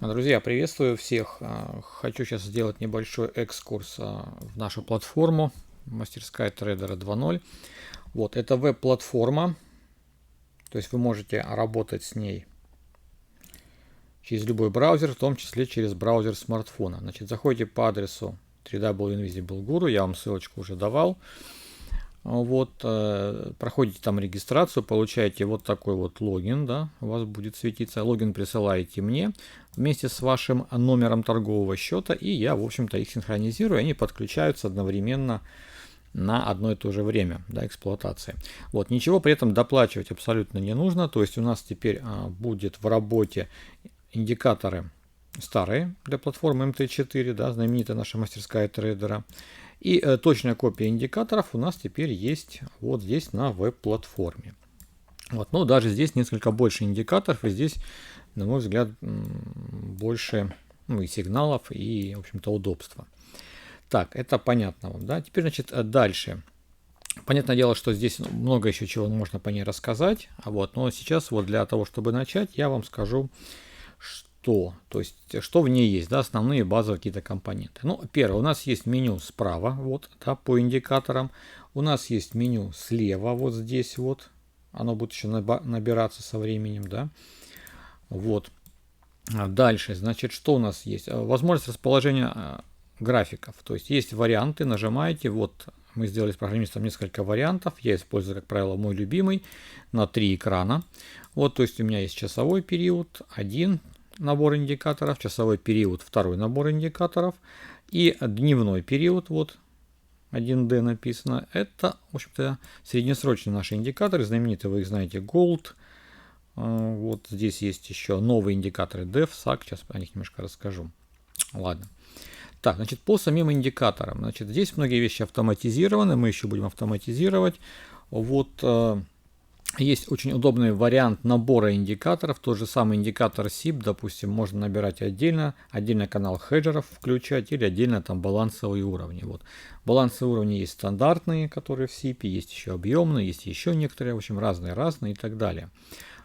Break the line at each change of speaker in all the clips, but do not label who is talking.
Друзья, приветствую всех. Хочу сейчас сделать небольшой экскурс в нашу платформу Мастерская трейдера 2.0. Вот, это веб-платформа, то есть вы можете работать с ней через любой браузер, в том числе через браузер смартфона. Значит, заходите по адресу www.invisible.guru, я вам ссылочку уже давал. Вот, проходите там регистрацию, получаете вот такой вот логин, да, у вас будет светиться. Логин присылаете мне вместе с вашим номером торгового счета, и я, в общем-то, их синхронизирую, они подключаются одновременно на одно и то же время, да, эксплуатации. Вот, ничего при этом доплачивать абсолютно не нужно, то есть у нас теперь будет в работе индикаторы старые для платформы MT4, да, знаменитая наша мастерская трейдера. И точная копия индикаторов у нас теперь есть вот здесь на веб-платформе. Вот, но даже здесь несколько больше индикаторов, и здесь, на мой взгляд, больше и сигналов, и, в общем-то, удобства. Так, это понятно вам, да? Теперь, значит, дальше. Понятное дело, что здесь много еще чего можно по ней рассказать, но сейчас вот для того, чтобы начать, я вам скажу, то есть, что в ней есть, да, основные базовые какие-то компоненты. Ну, первое, у нас есть меню справа, вот, да, по индикаторам. У нас есть меню слева, вот здесь вот. Оно будет еще набираться со временем, да. Вот. Дальше, значит, что у нас есть? Возможность расположения графиков. То есть, есть варианты, нажимаете, вот, мы сделали с программистом несколько вариантов. Я использую, как правило, мой любимый на 3 экрана. Вот, то есть, у меня есть часовой период, один набор индикаторов, часовой период, второй набор индикаторов и дневной период, вот 1D написано. Это, в общем-то, среднесрочные наши индикаторы, знаменитые, вы их знаете, Gold. Вот здесь есть еще новые индикаторы DEF, SAC, сейчас о них немножко расскажу. Ладно. Так, значит, по самим индикаторам. Значит, здесь многие вещи автоматизированы, мы еще будем автоматизировать. Вот есть очень удобный вариант набора индикаторов. Тот же самый индикатор SIP, допустим, можно набирать отдельно канал хеджеров включать или отдельно там балансовые уровни. Вот. Балансовые уровни есть стандартные, которые в SIP, есть еще объемные, есть еще некоторые, в общем, разные и так далее.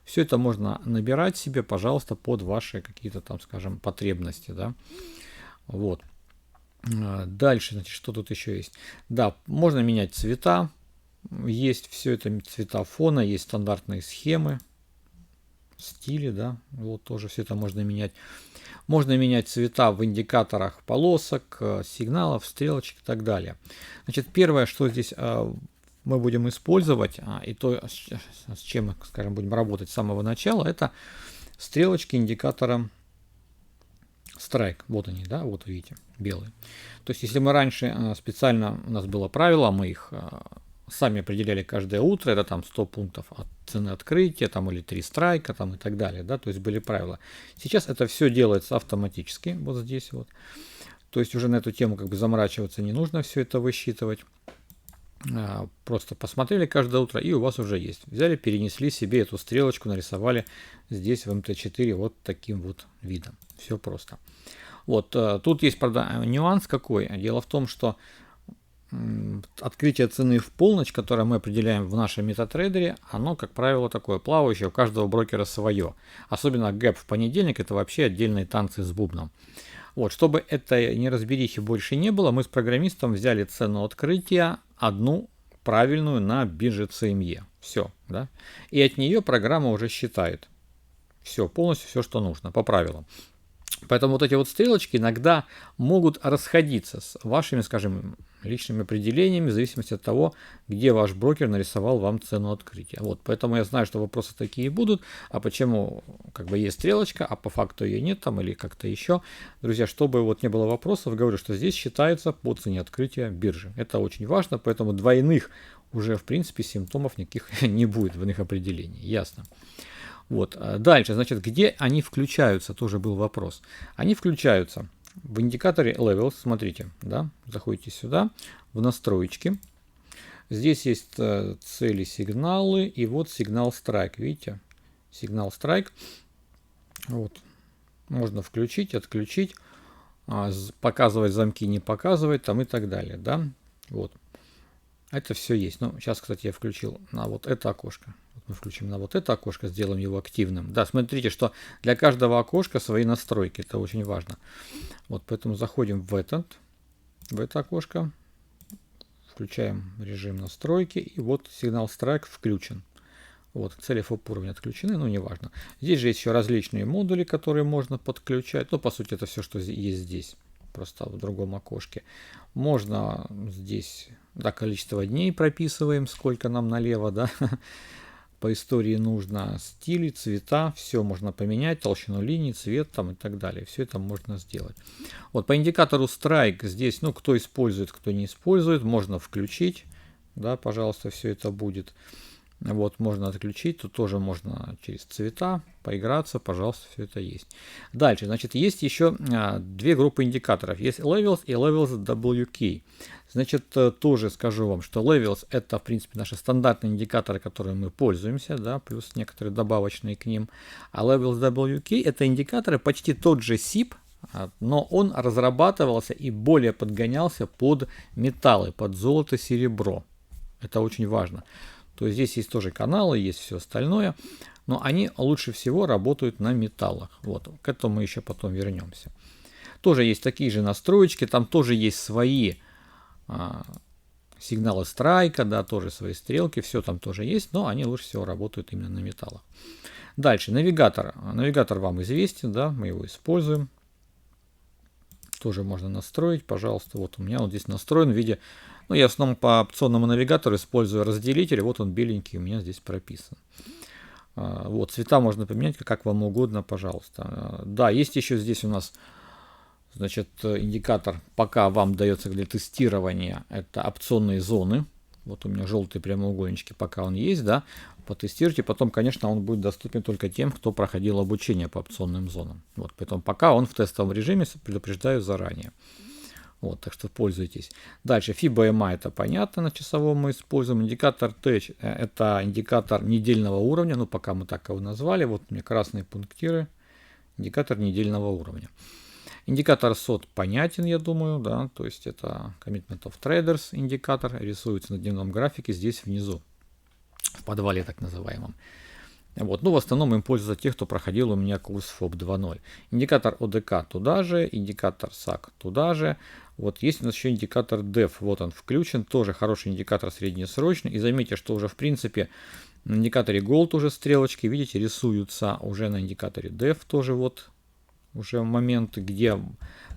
Все это можно набирать себе, пожалуйста, под ваши какие-то там, скажем, потребности, да. Вот. Дальше, значит, что тут еще есть? Да, можно менять цвета. Есть все это цвета фона, есть стандартные схемы, стили, да, вот тоже все это можно менять. Можно менять цвета в индикаторах полосок, сигналов, стрелочек и так далее. Значит, первое, что здесь мы будем использовать, и то, с чем мы, скажем, будем работать с самого начала, это стрелочки индикатора Strike. Вот они, да, вот видите, белые. То есть, если мы раньше специально, у нас было правило, мы их сами определяли каждое утро, это там 100 пунктов от цены открытия, там или 3 страйка, там и так далее, да, то есть были правила. Сейчас это все делается автоматически, вот здесь вот. То есть уже на эту тему как бы заморачиваться не нужно, все это высчитывать. Просто посмотрели каждое утро, и у вас уже есть. Взяли, перенесли себе эту стрелочку, нарисовали здесь в МТ4 вот таким вот видом. Все просто. Вот, тут есть, правда, нюанс какой. Дело в том, что открытие цены в полночь, которое мы определяем в нашем метатрейдере, оно, как правило, такое плавающее, у каждого брокера свое. Особенно гэп в понедельник, это вообще отдельные танцы с бубном. Вот, чтобы этой неразберихи больше не было, мы с программистом взяли цену открытия одну правильную на бирже CME. Все, да. И от нее программа уже считает. Все, полностью все, что нужно, по правилам. Поэтому вот эти вот стрелочки иногда могут расходиться с вашими, скажем, личными определениями, в зависимости от того, где ваш брокер нарисовал вам цену открытия. Вот, поэтому я знаю, что вопросы такие будут, а почему как бы есть стрелочка, а по факту ее нет там или как-то еще. Друзья, чтобы вот не было вопросов, говорю, что здесь считается по цене открытия биржи. Это очень важно, поэтому двойных уже в принципе симптомов никаких не будет, двойных определений. Ясно. Вот. Дальше, значит, где они включаются, тоже был вопрос. Они включаются в индикаторе Levels, смотрите, да, заходите сюда, в настроечки. Здесь есть цели, сигналы, и вот сигнал Strike, видите, сигнал Strike. Вот. Можно включить, отключить, показывать замки, не показывать, там и так далее, да, вот. Это все есть. Ну, сейчас, кстати, я включил на вот это окошко. Мы включим на вот это окошко, сделаем его активным. Да, смотрите, что для каждого окошка свои настройки. Это очень важно. Вот, поэтому заходим в это окошко. Включаем режим настройки. И вот сигнал страйк включен. Вот, цели ФОП уровня отключены, но неважно. Здесь же есть еще различные модули, которые можно подключать. Ну, по сути, это все, что есть здесь. Просто в другом окошке. Можно здесь, да, количество дней прописываем, сколько нам налево, да. По истории нужно стили, цвета, все можно поменять, толщину линий, цвет там и так далее. Все это можно сделать. Вот по индикатору Strike здесь, ну, кто использует, кто не использует, можно включить, да, пожалуйста, все это будет. Вот, можно отключить, тут тоже можно через цвета поиграться, пожалуйста, все это есть. Дальше, значит, есть еще две группы индикаторов. Есть Levels и Levels WK. Значит, тоже скажу вам, что Levels это, в принципе, наши стандартные индикаторы, которыми мы пользуемся, да, плюс некоторые добавочные к ним. А Levels WK это индикаторы почти тот же SIP, но он разрабатывался и более подгонялся под металлы, под золото, серебро. Это очень важно. То есть здесь есть тоже каналы, есть все остальное, но они лучше всего работают на металлах. Вот, к этому мы еще потом вернемся. Тоже есть такие же настроечки, там тоже есть свои сигналы страйка, да, тоже свои стрелки, все там тоже есть, но они лучше всего работают именно на металлах. Дальше, навигатор. Навигатор вам известен, да, мы его используем. Тоже можно настроить, пожалуйста. Вот у меня вот здесь настроен в виде... Ну, я в основном по опционному навигатору использую разделитель. Вот он беленький у меня здесь прописан. Вот, цвета можно поменять как вам угодно, пожалуйста. Да, есть еще здесь у нас, значит, индикатор, пока вам дается для тестирования, это опционные зоны. Вот у меня желтые прямоугольнички, пока он есть, да. Потестируйте, потом, конечно, он будет доступен только тем, кто проходил обучение по опционным зонам. Вот, поэтому пока он в тестовом режиме, предупреждаю заранее. Вот, так что пользуйтесь. Дальше FIBA-EMA это понятно, на часовом мы используем. Индикатор TEDGE это индикатор недельного уровня, ну пока мы так его назвали. Вот у меня красные пунктиры, индикатор недельного уровня. Индикатор SOT понятен, я думаю, да, то есть это Commitment of Traders индикатор, рисуется на дневном графике здесь внизу, в подвале так называемом. Вот. Ну, в основном им пользуются те, кто проходил у меня курс ФОП 2.0. Индикатор ОДК туда же, индикатор САК туда же. Вот есть у нас еще индикатор DEF, вот он включен, тоже хороший индикатор среднесрочный. И заметьте, что уже в принципе на индикаторе Gold уже стрелочки, видите, рисуются уже на индикаторе DEF тоже вот уже моменты, где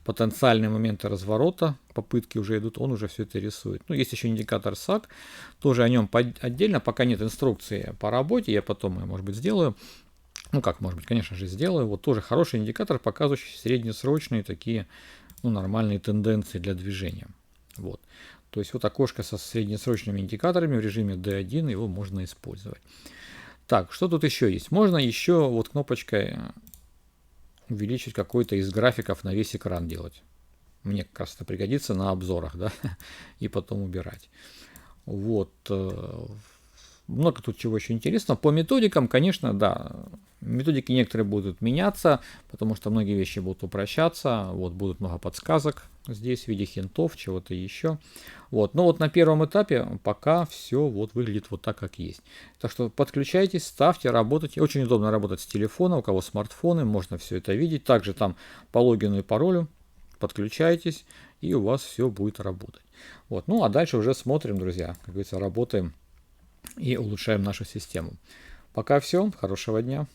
потенциальные моменты разворота, попытки уже идут, он уже все это рисует. Ну, есть еще индикатор SAC, тоже о нем отдельно, пока нет инструкции по работе, я потом ее, может быть, сделаю. Ну, как, может быть, конечно же, сделаю. Вот тоже хороший индикатор, показывающий среднесрочные такие, ну, нормальные тенденции для движения. Вот. То есть вот окошко со среднесрочными индикаторами в режиме D1, его можно использовать. Так, что тут еще есть? Можно еще вот кнопочкой увеличить какой-то из графиков на весь экран делать. Мне как раз это пригодится на обзорах, да, и потом убирать. Вот. Много тут чего еще интересного. По методикам, конечно, да, методики некоторые будут меняться, потому что многие вещи будут упрощаться. Вот, будут много подсказок здесь в виде хинтов, чего-то еще. Вот. Но вот на первом этапе пока все вот выглядит вот так, как есть. Так что подключайтесь, ставьте, работайте. Очень удобно работать с телефона, у кого смартфоны, можно все это видеть. Также там по логину и паролю подключайтесь, и у вас все будет работать. Вот. Ну а дальше уже смотрим, друзья, как говорится, работаем и улучшаем нашу систему. Пока все, хорошего дня.